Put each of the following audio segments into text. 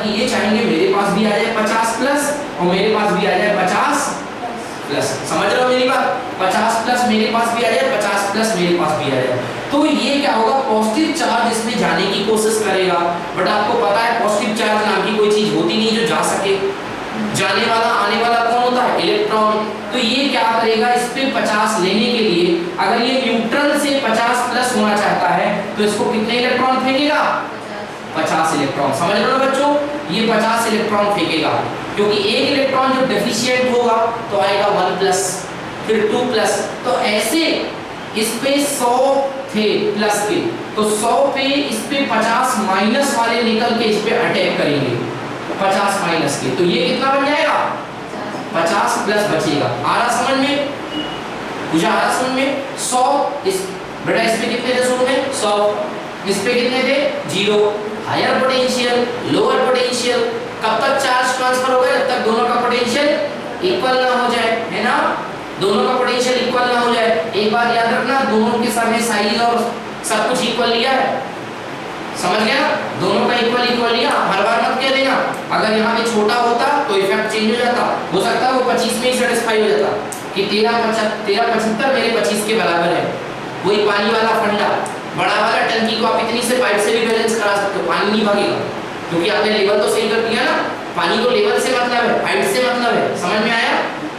कि ये चाहेंगे मेरे पास भी आ जाए 50 प्लस और मेरे पास भी आ जाए 50 प्लस। समझ रहे हो मेरी बात? 50 प्लस मेरे पास भी आ जाए, 50 प्लस मेरे पास भी आ जाए। तो ये क्या होगा, पॉजिटिव चार्ज इसमें जाने की कोशिश करेगा। बट आपको पता है पॉजिटिव चार्ज नाम की कोई चीज होती नहीं जो जा सके। जाने वाला आने वाला कौन होता है? इलेक्ट्रॉन। तो ये क्या करेगा, इस पे 50 लेने के लिए अगर ये न्यूट्रल से 50 प्लस होना चाहता है तो इसको कितने इलेक्ट्रॉन फेंकेगा? 50 इलेक्ट्रॉन। समझ रहे हो बच्चों? ये 50 इलेक्ट्रॉन फेंकेगा, क्योंकि एक इलेक्ट्रॉन जो डेफिशिएंट होगा तो आएगा 1 प्लस, फिर 2 प्लस। तो ऐसे इस पे 100 थे प्लस के, तो 100 पे इस पे 50 माइनस वाले निकल के इस पे अटैक करेंगे 50 माइनस के, तो ये कितना बन जाएगा? 50 प्लस बचेगा। आ रहा समझ में? मुझे आ रहा समझ में? 100 इस बेटा इस पे कितने थे शुरू में? 100। इस पे कितने थे? 0। Higher potential, lower potential. कब तक चार्ज ट्रांसफर होगा? जब तक दोनों का पोटेंशियल इक्वल ना हो जाए, है ना? दोनों का पोटेंशियल इक्वल ना हो जाए। एक बात याद रखना, दोनों के सामने साइज और सब कुछ इक्वल लिया है। समझ गया ना? दोनों का इक्वल लिया। हर बार मत कह देना अगर यहाँ पे छोटा होता तो इफेक्ट चेंज हो जाता। हो सकता है वो 25 में ही सेटिस्फाई हो जाता कि 1375 मेरे 25 के बराबर है। वही पानी वाला फंडा, बड़ा वाला टंकी को आप इतनी से पाइप से भी बैलेंस करा सकते हो, पानी नहीं भागेगा, क्योंकि आपने लेवल तो सही कर दिया ना। पानी को लेवल से मतलब है, हाइट से मतलब है। समझ में आया?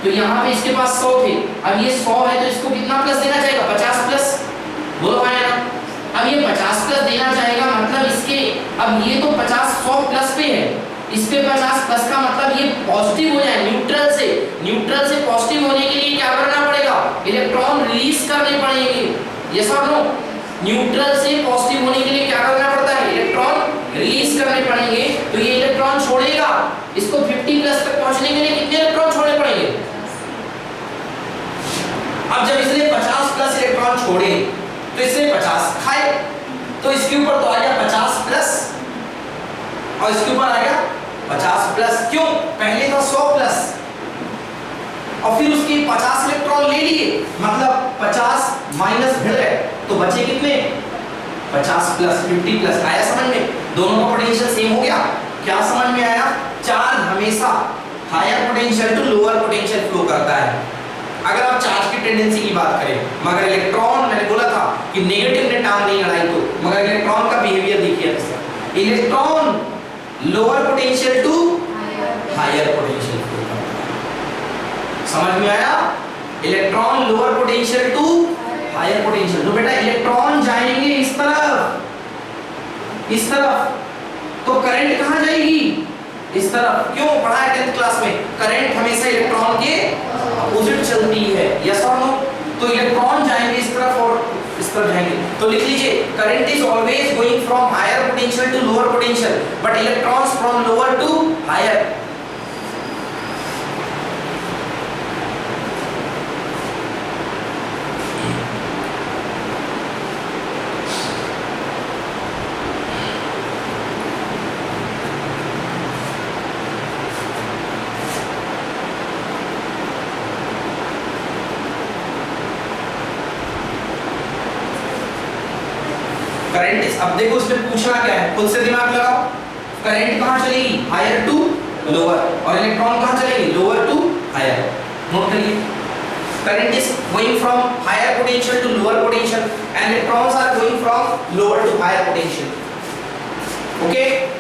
तो यहाँ पे इसके पास 100 थे, अब ये 100 है तो इसको कितना प्लस देना चाहेगा? 50 प्लस। बोलो आया ना? अब ये 50 प्लस देना चाहेगा, मतलब इसके अब ये तो 50 100 प्लस पे है, इस पे 50 प्लस का मतलब ये पॉजिटिव हो जाए न्यूट्रल से। न्यूट्रल से पॉजिटिव होने के लिए क्या करना पड़ेगा? इलेक्ट्रॉन रिलीज करने पड़ेंगे। ये सब लो, न्यूट्रल से पॉजिटिव होने के लिए क्या करना पड़ता है? इलेक्ट्रॉन रिलीज करने पड़ेंगे। तो ये इलेक्ट्रॉन छोड़ेगा, इसको 50 प्लस तक पहुंचने के लिए कितने इलेक्ट्रॉन छोड़ने पड़ेंगे? अब जब इसने 50 प्लस इलेक्ट्रॉन छोड़े तो इसने 50 खाए, तो इसके ऊपर तो आ गया 50 प्लस और इसके ऊपर आ गया 50 प्लस। क्यों? पहले था 100 प्लस और फिर उसके 50 इलेक्ट्रॉन ले लिए, मतलब 50 माइनस भिड़ गए, तो बचे कितने? 50 प्लस 50 प्लस। आया समझ में? दोनों का पोटेंशियल सेम हो गया। क्या समझ में आया? चार्ज हमेशा higher potential to lower potential flow करता है अगर आप चार्ज की टेंडेंसी की बात करें। मगर इलेक्ट्रॉन, मैंने बोला था कि नेगेटिव ने टांग नहीं अड़ाई, तो मगर इलेक्ट्रॉन का बिहेवियर देखिए। Electron lower potential to higher potential flow करता है। समझ में आया? Electron lower potential to higher potential. तो बेटा इलेक्ट्रॉन जाएंगे इस तरफ, तो करंट कहां जाएगी? इस तरफ। क्यों? पढ़ा है 10th क्लास में, करंट हमेशा इलेक्ट्रॉन के अपोजिट चलती है। यस और नो? तो इलेक्ट्रॉन जाएंगे इस तरफ और इस तरफ जाएंगे। तो लिख लीजिए, current is always going from higher potential to lower potential, but electrons from lower to higher. Current, अब देखो इसमें पूछना क्या है, खुद से दिमाग लगाओ। करंट कहां चलेगी? हायर टू लोअर, और इलेक्ट्रॉन कहां चलेगी? Lower to higher. नोट करिए, current is going from higher potential to lower potential and electrons are going from lower to higher potential. Okay?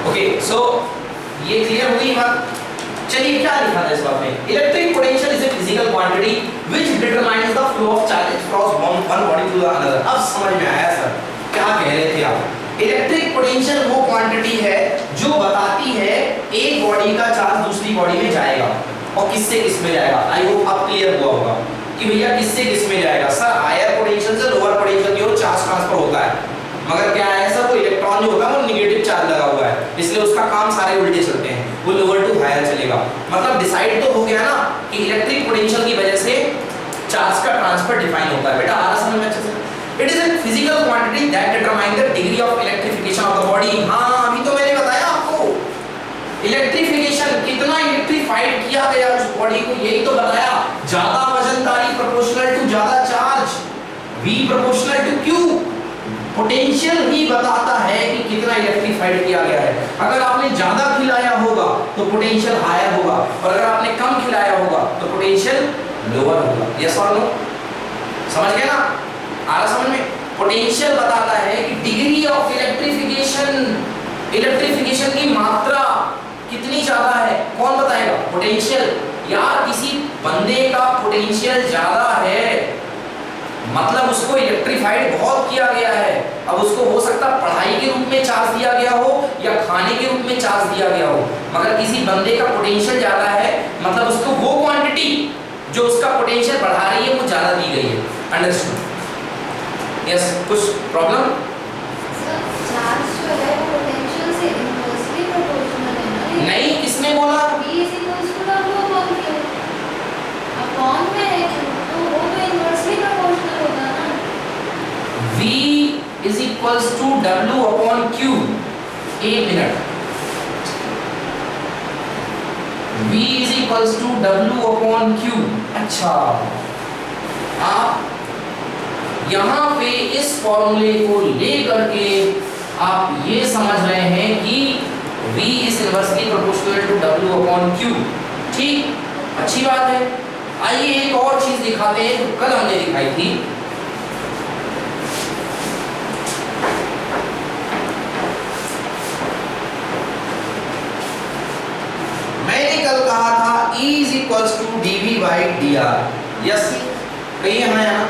Okay, so ये क्लियर हुई बात। चलिए क्या लिखा था इस बात में? Electric potential is a physical quantity which determines the flow of charges cross one body to the another. अब समझ में आया सर क्या कह रहे थे आप? इलेक्ट्रिक पोटेंशियल वो क्वांटिटी है जो बताती है एक बॉडी का चार्ज दूसरी बॉडी में जाएगा और किससे किस में जाएगा। आई होप आप क्लियर हुआ होगा कि भैया किससे किस में जाएगा। सर हायर पोटेंशियल से लोअर पोटेंशियल की ओर चार्ज ट्रांसफर होता है, मगर क्या है सर, वो इलेक्ट्रॉन जो होगा वो नेगेटिव चार्ज लगा हुआ है, इसलिए उसका काम सारे उल्टे चलते हैं, वो लोअर टू हायर चलेगा। मतलब डिसाइड तो हो गया ना कि इलेक्ट्रिक पोटेंशियल की वजह से चार्ज का ट्रांसफर डिफाइन होता है। बेटा आ रहा समझ में अच्छे से? It is a physical quantity that determine the degree of electrification of the body. हां अभी तो मैंने बताया आपको, इलेक्ट्रिफिकेशन कितना इलेक्ट्रिफाइड किया गया बॉडी को यही तो बताया, ज्यादा वजनदारी प्रोपोर्शनल टू ज्यादा charge, V proportional to Q। Potential ही बताता है कि कितना इलेक्ट्रीफाइड किया गया है। अगर आपने ज्यादा खिलाया होगा तो पोटेंशियल हायर होगा, और अगर आपने कम खिलाया होगा तो पोटेंशियल लोअर होगा। यस और नो? समझ गए ना? आ रहा समझ में? पोटेंशियल बताता है कि डिग्री ऑफ इलेक्ट्रिफिकेशन, इलेक्ट्रिफिकेशन की मात्रा कितनी ज्यादा है। कौन बताएगा? पोटेंशियल। यार किसी बंदे का पोटेंशियल ज्यादा है मतलब उसको इलेक्ट्रीफाइड बहुत किया गया है। अब उसको हो सकता है पढ़ाई के रूप में चार्ज दिया गया हो या खाने के रूप में चार्ज दिया गया हो, मगर किसी बंदे का पोटेंशियल ज्यादा है मतलब उसको वो क्वांटिटी जो उसका पोटेंशियल बढ़ा रही है वो ज्यादा दी गई है। अंडरस्टूड? यस, कुछ प्रॉब्लम? चार्ज जो है वो पोटेंशियल से इनवर्सली प्रोपोर्शनल है ना? नहीं, किसने बोला? V is equals to W upon Q। Upon में है Q, तो वो तो इनवर्सली प्रोपोर्शनल होगा ना। V is equals to W upon Q। एक minute, V is equals to W upon Q। अच्छा, आप यहाँ पे इस फॉर्मूले को लेकर के आप ये समझ रहे हैं कि V is inversely proportional to W upon Q। ठीक, अच्छी बात है। आइए एक और चीज दिखाते हैं जो कल हमने दिखाई थी। मैंने कल कहा था E is equals to dV by dr। Yes, कहिए हाँ यहाँ,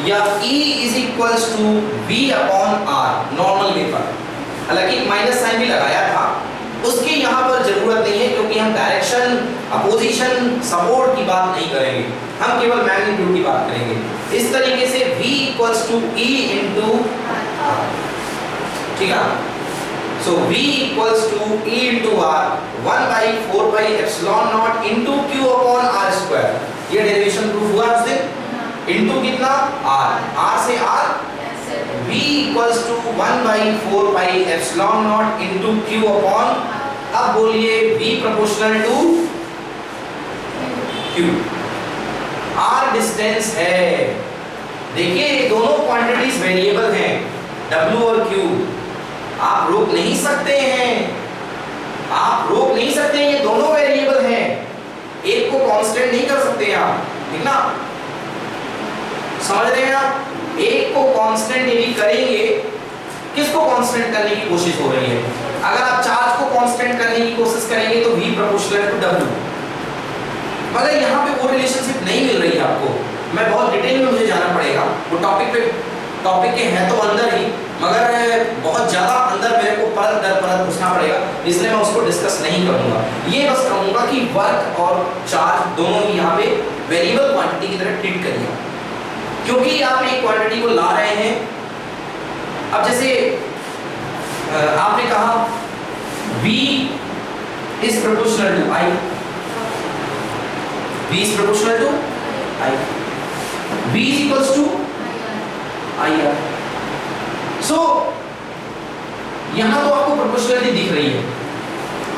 या E is equals to V upon R normal way पर। हालांकि माइनस साइन भी लगाया था, उसकी यहाँ पर जरूरत नहीं है क्योंकि हम डायरेक्शन, अपोजिशन, सपोर्ट की बात नहीं करेंगे, हम केवल मैग्नीट्यूड की बात करेंगे। इस तरीके से V equals to E into R। ठीक है, so V equals to E into R 1 by 4 by epsilon naught into Q upon R square। ये डेरिवेशन प्रूफ हुआ उस दिन। इनटू कितना? R, R से R V equals to 1 by 4 pi epsilon naught into Q upon, अब बोलिए V proportional to Q। R distance है। देखिए दोनों क्वांटिटीज वेरिएबल हैं, W और Q। आप रोक नहीं सकते हैं, आप रोक नहीं सकते हैं, ये दोनों वेरिएबल हैं, एक को कांस्टेंट नहीं कर सकते आप। ठीक ना? समझ रहे हैं आप? एक को कांस्टेंट यदि करेंगे, किसको कांस्टेंट करने की कोशिश हो रही है? अगर आप चार्ज को कांस्टेंट करने की कोशिश करेंगे तो V प्रोपोर्शनल टू W, मगर यहाँ पे वो रिलेशनशिप नहीं मिल रही है आपको। मैं बहुत डिटेल में मुझे जाना पड़ेगा, वो टॉपिक के हैं तो अंदर ही, मगर बहुत ज्यादा अंदर मेरे को परत दर परत घुसना पड़ेगा, इसलिए मैं उसको डिस्कस नहीं करूंगा। ये बस कहूंगा कि वर्क और चार्ज दोनों ही यहाँ पे वेरिएबल क्वांटिटी की तरह ट्रीट करिए, क्योंकि आप एक क्वांटिटी को ला रहे हैं। अब जैसे आपने कहा V is proportional to I, V is proportional to I, V is equals to IR। So यहाँ तो आपको प्रोपोर्शनलिटी दिख रही है,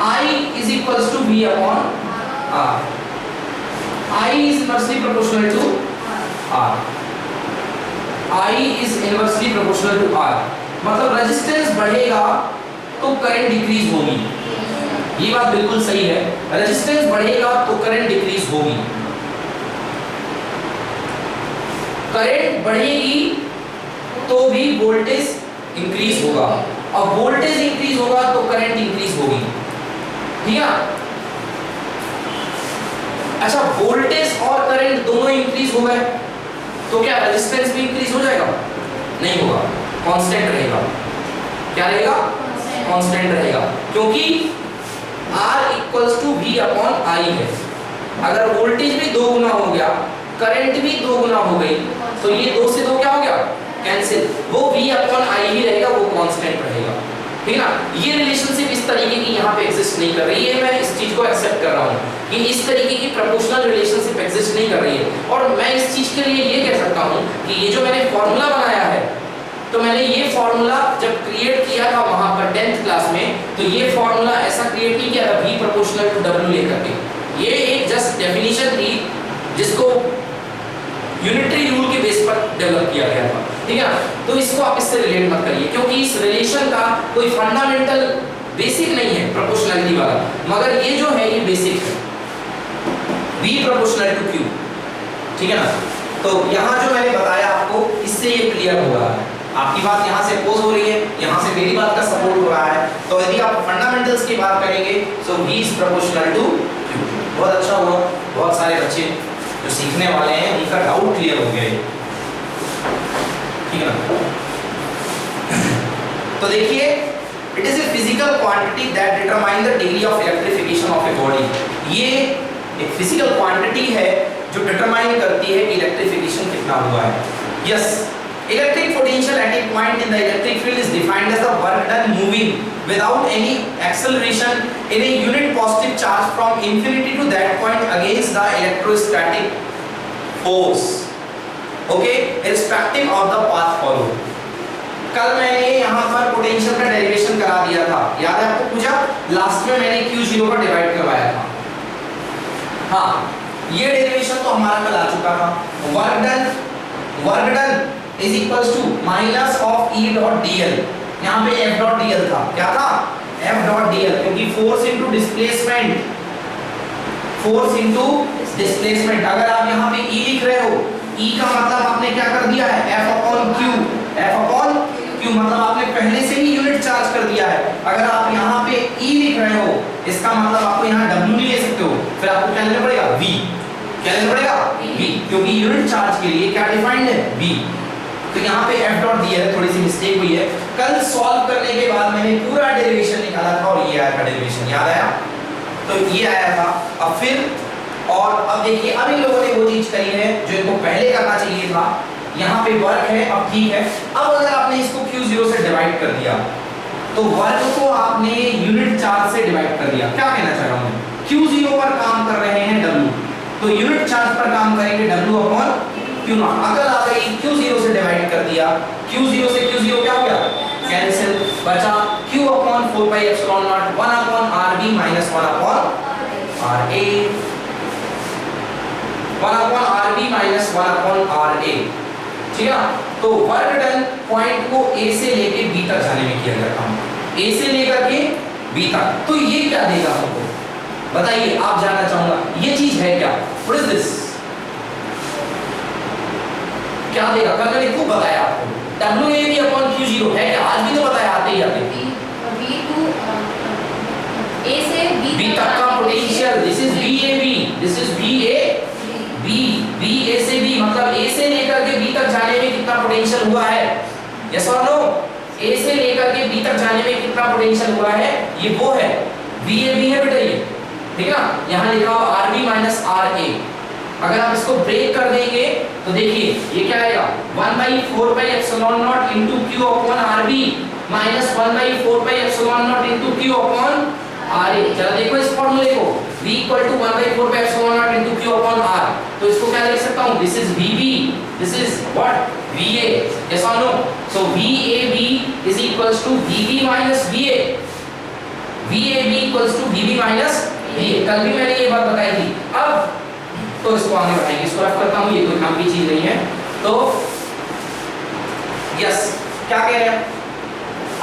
I is equals to V upon R, I is inversely proportional to R, I is inversely proportional to R। मतलब resistance बढ़ेगा तो current decrease होगी, ये बात बिल्कुल सही है। रेजिस्टेंस बढ़ेगा तो करंट डिक्रीज होगी, करंट बढ़ेगी तो भी वोल्टेज इंक्रीज होगा, और वोल्टेज इंक्रीज होगा तो करंट इंक्रीज होगी। ठीक है? अच्छा, वोल्टेज और करंट दोनों इंक्रीज हो गए तो क्या रेजिस्टेंस भी इंक्रीज हो जाएगा? नहीं होगा, कांस्टेंट रहेगा। क्या रहेगा? कांस्टेंट रहेगा, क्योंकि R equals to V upon I है। अगर वोल्टेज भी 2 गुना हो गया, करंट भी 2 गुना हो गई, तो ये 2 से 2 क्या हो गया? कैंसिल। वो V upon I ही रहेगा, वो कांस्टेंट रहेगा। ठीक है ना? ये रिलेशनशिप इस तरीके की यहाँ पे एग्जिस्ट नहीं कर रही है, मैं इस चीज को एक्सेप्ट कर रहा हूँ कि इस तरीके की प्रोपोर्शनल रिलेशनशिप एग्जिस्ट नहीं कर रही है। और मैं इस चीज के लिए ये कह सकता हूँ कि ये जो मैंने फॉर्मूला बनाया है, तो मैंने ये फॉर्मूला जब क्रिएट किया था वहां पर 10th क्लास में, तो ये फॉर्मूला ऐसा क्रिएट नहीं किया था V प्रोपोर्शनल टू W लेकर के। ये एक जस्ट डेफिनेशन थी जिसको यूनिटरी रूल के बेस पर डेवलप किया गया था, ठीक है ना। तो इसको आप इससे रिलेट मत करिए क्योंकि इस रिलेशन का कोई फंडामेंटल बेसिक नहीं है प्रोपोर्शनलिटी वाला, मगर ये जो है ये बेसिक है, V प्रोपोर्शनल टू Q, ठीक है ना। तो यहाँ जो मैंने बताया आपको इससे ये क्लियर हो रहा है, आपकी बात यहाँ से अपोज हो रही है, यहाँ से मेरी बात का सपोर्ट हो रहा है। तो यदि आप फंडामेंटल्स की बात करेंगे so V is proportional to Q। बहुत अच्छा हुआ, बहुत सारे बच्चे जो सीखने वाले हैं उनका डाउट क्लियर हो गया, ठीक है ना। तो देखिए, it is a physical quantity that determine the degree of electrification of a body. ये एक फिजिकल क्वांटिटी है जो डिटरमाइन करती है कि इलेक्ट्रिफिकेशन कितना हुआ है। Yes, electric potential at a point in the electric field is defined as the work done moving without any acceleration in a unit positive charge from infinity to that point against the electrostatic force, okay, irrespective of the path followed। कल मैंने यहाँ पर potential का derivation करा दिया था, याद है आपको? पूछा लास्ट में मैंने Q0 का डिवाइड करवाया था। हाँ, ये डेरिवेशन तो हमारा कल आ चुका था। Work done is equals to minus of E dot dl। यहाँ पे F डॉट dl था, क्या था? F डॉट dl, क्योंकि force into displacement, force into displacement. अगर आप यहाँ पे E लिख रहे हो, E का मतलब आपने क्या कर दिया है? F upon Q, F upon Q मतलब आपने पहले से ही यूनिट चार्ज कर दिया है। अगर आप यहाँ पे E लिख रहे हो, इसका मतलब आपको यहाँ W नहीं ले सकते हो, फिर आपको क्या लेना पड़ेगा? V। क्या लेना पड़ेगा? V, क्योंकि यूनिट चार्ज के लिए क्या डिफाइंड है? V। तो यहाँ पे F डॉट दिया है, थोड़ी सी मिस्टेक हुई है। कल सॉल्व करने के बाद मैंने पूरा डेरिवेशन निकाला था और ये आया था डेरिवेशन, याद आया? तो ये आया था। अब फिर और अब देखिए, अब इन लोगों ने वो चीज करी है जो इनको पहले करना चाहिए था। यहाँ पे वर्क है, अब ठीक है। अब अगर आपने इसको Q0 से डिवाइड कर दिया तो वर्क को आपने यूनिट चार्ज से डिवाइड कर दिया। क्या कहना चाह रहा हूँ? Q0 पर काम कर रहे हैं W, तो यूनिट चार्ज पर काम करेंगे W अपॉन Q0। अगर आपने Q0 से डिवाइड कर दिया, Q0 से Q0 क्या हो गया? कैंसिल, बचा Q upon 4 pi epsilon not 1 upon RB minus 1 upon RA, 1 upon RB minus 1 upon RA, ठीक है। तो वर्क डन पॉइंट को A से लेके B तक जाने में किया गया काम, A से लेकर के B तक। तो ये क्या देगा हमको बताइए, आप जानना चाहूंगा ये चीज है क्या? What is this? क्या देगा? कल मैंने खूब बताया आपको, WAB अपॉन Q0 है क्या? आज भी तो बताया आते ही आते। B to A से B तक का potential, this is VAB, this is VAB, VA से B मतलब A से लेकर के B तक जाने में कितना पोटेंशियल हुआ है? यस और नो? A से लेकर के B तक जाने में कितना पोटेंशियल हुआ है? ये वो है VAB है बेटा ये, ठीक है ना। यहाँ लिखा हुआ RB माइनस RA। अगर आप इसको ब्रेक कर देंगे तो देखिए ये क्या आएगा? 1/4 pi epsilon naught into Q upon RB minus 1/4 pi epsilon naught into Q upon RA। चलो देखो इस फॉर्मूले को, V equal to 1/4 pi epsilon naught into Q upon R। तो इसको क्या लिख सकता हूं? This is VB, this is what? VA। Yes और no? So VAB is equals to VB minus VA। VAB equals to VB minus VA। कल भी मैंने ये बात बताई थी। अब तो इसको आगे बढ़ाएंगे, इसको रफ करता हूं, ये कोई काम की चीज नहीं है। तो यस, क्या कह रहे हैं?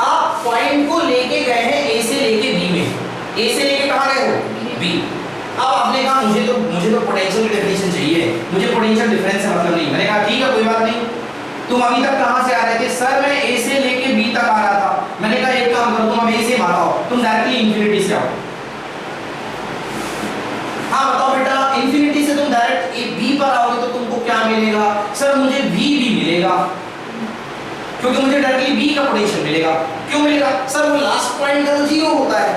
आप पॉइंट को लेके गए हैं A से लेके B में, A से लेके कहां गए हो? B। अब आपने कहा मुझे तो पोटेंशियल की डेफिनेशन चाहिए, मुझे पोटेंशियल डिफरेंस से मतलब नहीं। मैंने कहा ठीक है कोई बात नहीं, तुम अभी तक कहां से आ रहे थे? सर मैं A से लेके B तक आ रहा था। मैंने कहा एक काम करो, तुम अब A से मत आओ, तुम डायरेक्टली इंफिनिटी से आओ। हाँ बताओ बेटा, इंफिनिटी से तुम डायरेक्ट B पर आओगे तो तुमको क्या मिलेगा? सर मुझे VB मिलेगा, क्योंकि मुझे डायरेक्टली B का पोटेंशियल मिलेगा। क्यों मिलेगा? सर वो लास्ट पॉइंट का तो 0 होता है,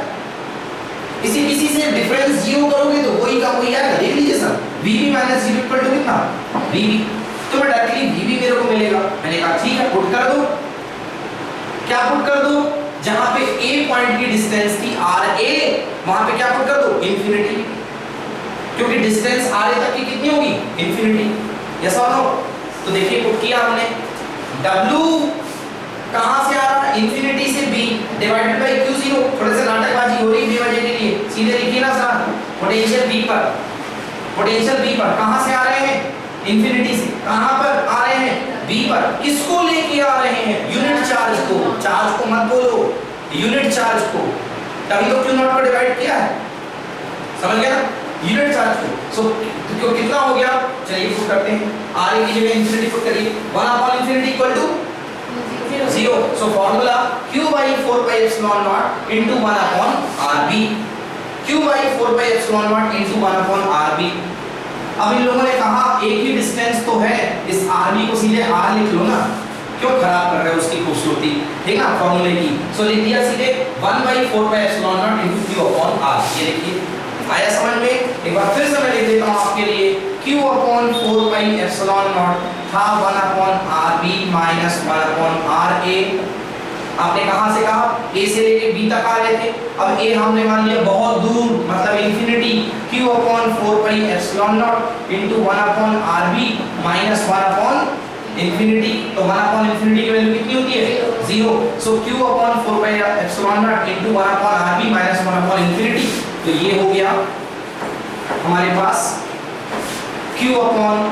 किसी से डिफरेंस 0 करोगे तो वही का वही आएगा। देख लीजिए sir, VB minus 0 equal to कितना? VB। तो मैं डायरेक्टली VB मेरे को मिलेगा। मैंने कहा ठीक है, पुट कर दो। क्या पुट कर दो? जहां पे A पॉइंट की डिस्टेंस थी RA, वहां पे क्या पुट कर दो? इंफिनिटी, क्योंकि डिस्टेंस RA तक की कितनी होगी? इंफिनिटी। यस और नो? तो देखिए पुट किया हमने, W कहां से आ रहा है? इंफिनिटी से B डिवाइडेड बाय Q0। थोड़े से नाटकबाजी हो रही बेवजह के लिए, सीधे लिखिए ना सर, पोटेंशियल B पर, पोटेंशियल बी पर, कहां से आ रहे हैं, इंफिनिटी से, कहां पर आ रहे हैं, बी पर। किसको लेके आ रहे हैं, यूनिट चार्ज को, चार्ज को मत बोलो, यूनिट चार्ज को, तभी तो क्यू नॉट को डिवाइड किया है, समझ गया ना, यूनिट चार्ज को। सो क्यों कितना हो गया, चलिए पुट करते हैं, आर ए की जगह इंफिनिटी पुट करिए, 1 upon infinity equal to 0। So formula q by 4 pi epsilon naught into 1 upon rb, q by 4 pi epsilon naught into 1 upon rb। अब इन लोगों ने कहा एक ही डिस्टेंस तो है, इस rb को सीधे r लिख लो ना, क्यों खराब कर रहे हो उसकी खूबसूरती, ठीक है फार्मूले की। सो लिख दिया सीधे 1 by 4 pi epsilon naught into q upon r, ये देखिए आया समझ में। एक बार फिर से मैं लिख देता हूं आपके लिए, q upon 4 pi epsilon naught था 1 upon rb minus 1 upon ra। आपने कहां से कहा, a से लेके b तक आ रहे थे, अब a हमने मान लिया बहुत दूर, मतलब infinity, q upon 4 pi epsilon naught into 1 upon rb minus 1 upon infinity. तो 1 upon इंफिनिटी की वैल्यू कितनी होती है, 0। सो q upon 4 pi epsilon naught into 1 upon rb minus 1 upon infinity. तो ये हो गया हमारे पास q upon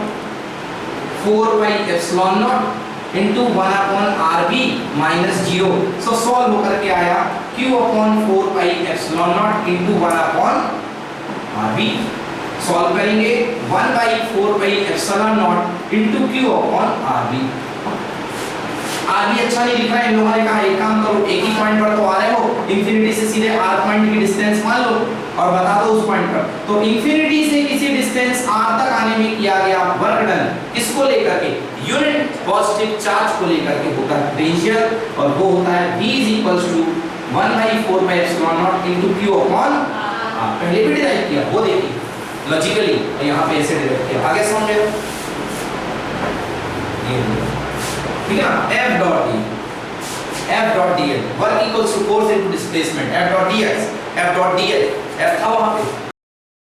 4 pi epsilon naught into 1 upon rb minus 0। सो सॉल्व होकर के आया q upon 4 pi epsilon naught into 1 upon rb। Solve करेंगे 1 by 4 pi epsilon naught into q upon rb। rb अच्छा नहीं लिख रहा है, इन लोगों ने कहा एक काम करो, एक ही पॉइंट पर तो आ रहे हो, इंफिनिटी से सीधे r पॉइंट की डिस्टेंस मान लो और बता दो उस पॉइंट पर। तो इंफिनिटी से किसी डिस्टेंस r तक आने में किया गया वर्क डन, किसको लेकर के, यूनिट पॉजिटिव चार्ज को लेकर के होता है पोटेंशियल, और वो होता है v is equals to 1 by 4 pi epsilon naught into q upon r। पहले भी डिराइव किया, वो देखिए लॉजिकली, यहाँ पे ऐसे डिराइव किया, आगे समझ में ठीक है ना। F dot d, F dot dl, work equals to force into displacement, F dot dx, F dot dl, F था वहां पे,